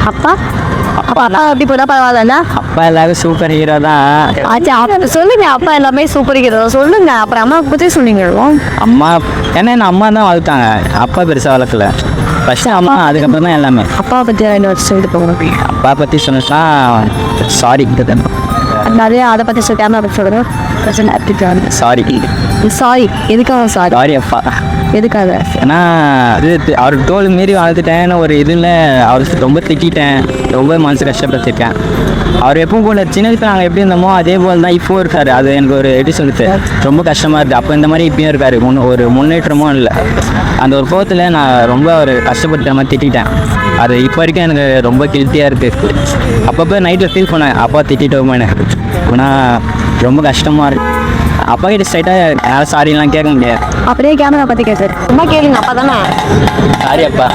அப்பா அப்பா அப்படி போனா பரவாயில்லண்ணா. அப்பா எல்லாரும் சூப்பர் ஹீரோ தான். ஆச்சா அப்ப சொல்லுங்க, அப்பா எல்லாமே சூப்பர் ஹீரோ சொல்லுங்க. அப்புறம் அம்மாவை பற்றி சொன்னீங்க. அம்மா ஏன்னா என்ன அம்மா தான் வளர்த்தாங்க, அப்பா பெருசாக வளர்க்கல. ஃபஸ்ட்டு அம்மா, அதுக்கப்புறம் தான் எல்லாமே. அப்பாவை பற்றி என்ன சொல்லிட்டு போகணும்? அப்பா பற்றி சொன்னா சாரி, நிறைய அதை பற்றி சொல்லி கேமரா பற்றி சொல்கிறேன். சாரி சாரி எதுக்காக? சாரி சாரி அப்பா. எதுக்காக? ஏன்னா இது அவர் தோல் மீறி வாழ்ந்துட்டேன். ஒரு இதில் அவர் ரொம்ப திட்டேன், ரொம்ப மனசு கஷ்டப்படுத்திருக்கேன். அவர் எப்பவும் போல சின்ன வயசுல நாங்கள் எப்படி இருந்தோமோ அதே போல் தான் இப்போவும் இருக்கார். அது எனக்கு ஒரு எப்படி சொல்லுது, ரொம்ப கஷ்டமாக இருக்குது. அப்போ இந்த மாதிரி இப்பயும் இருக்கார், ஒரு முன்னேற்றமும் இல்லை. அந்த ஒரு கோவத்தில் நான் ரொம்ப ஒரு கஷ்டப்பட்ட மாதிரி திட்டேன். அது இப்போ வரைக்கும் எனக்கு ரொம்ப கில்ட்டியாக இருக்குது. அப்பப்போ நைட்டில் ஃபீல் பண்ணேன், அப்பா திட்டோமேனு. ஆனால் ரொம்ப கஷ்டமாக இருக்குது. அப்பா கிட்ட ஸ்ட்ரைட்டாக யாரும் சாரிலாம் கேட்க முடியாது. அப்படியே கேமரா பற்றி கேட்குறது. அம்மா கேளுங்க, அப்பா தானே. சாரி அப்பா.